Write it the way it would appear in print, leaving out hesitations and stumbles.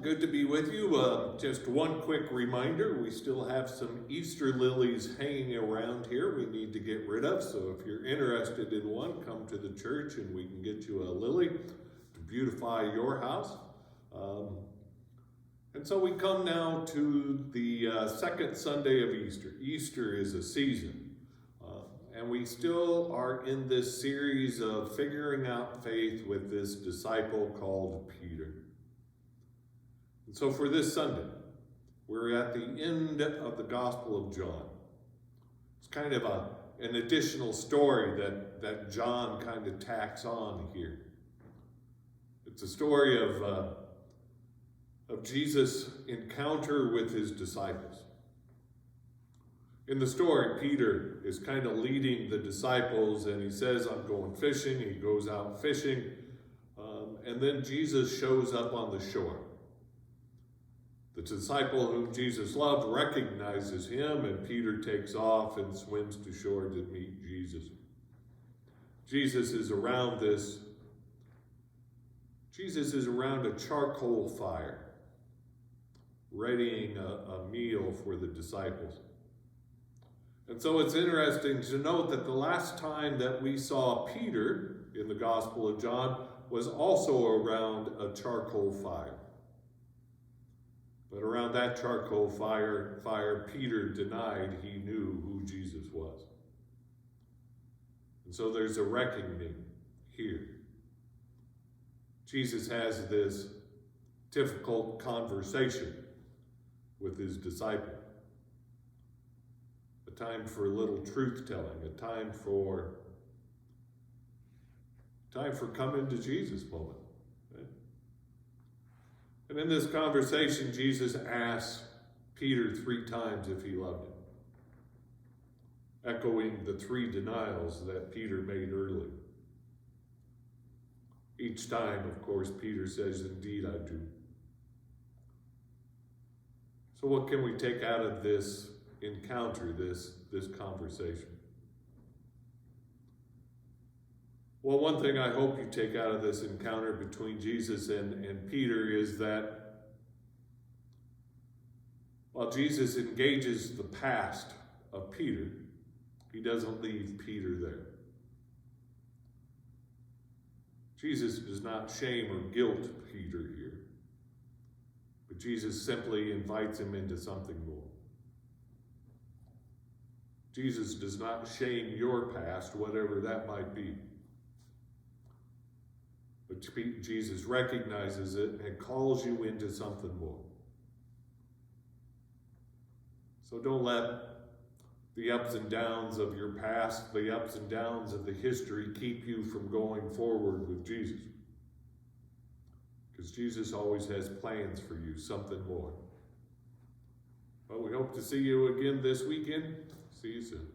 Good to be with you. Just one quick reminder, we still have some Easter lilies hanging around here we need to get rid of. So if you're interested in one, come to the church and we can get you a lily to beautify your house. And so we come now to the second Sunday of Easter. Easter is a season. And we still are in this series of figuring out faith with this disciple called Peter. And so for this Sunday, we're at the end of the Gospel of John. It's kind of an additional story that John kind of tacks on here. It's a story of Jesus' encounter with his disciples. In the story, Peter is kind of leading the disciples, and he says, I'm going fishing. He goes out fishing, and then Jesus shows up on the shore. The disciple whom Jesus loved recognizes him, and Peter takes off and swims to shore to meet Jesus. Jesus is around a charcoal fire, readying a meal for the disciples. And so it's interesting to note that the last time that we saw Peter in the Gospel of John was also around a charcoal fire. But around that charcoal fire, Peter denied he knew who Jesus was. And so there's a reckoning here. Jesus has this difficult conversation with his disciple. A time for a little truth-telling, a time for coming to Jesus moment. And in this conversation, Jesus asks Peter 3 times if he loved him, echoing the 3 denials that Peter made earlier. Each time, of course, Peter says, indeed I do. So what can we take out of this encounter, this conversation? Well, one thing I hope you take out of this encounter between Jesus and Peter is that while Jesus engages the past of Peter, he doesn't leave Peter there. Jesus does not shame or guilt Peter here, but Jesus simply invites him into something more. Jesus does not shame your past, whatever that might be. But Jesus recognizes it and calls you into something more. So don't let the ups and downs of your past, the ups and downs of the history keep you from going forward with Jesus. Because Jesus always has plans for you, something more. Well, we hope to see you again this weekend. See you soon.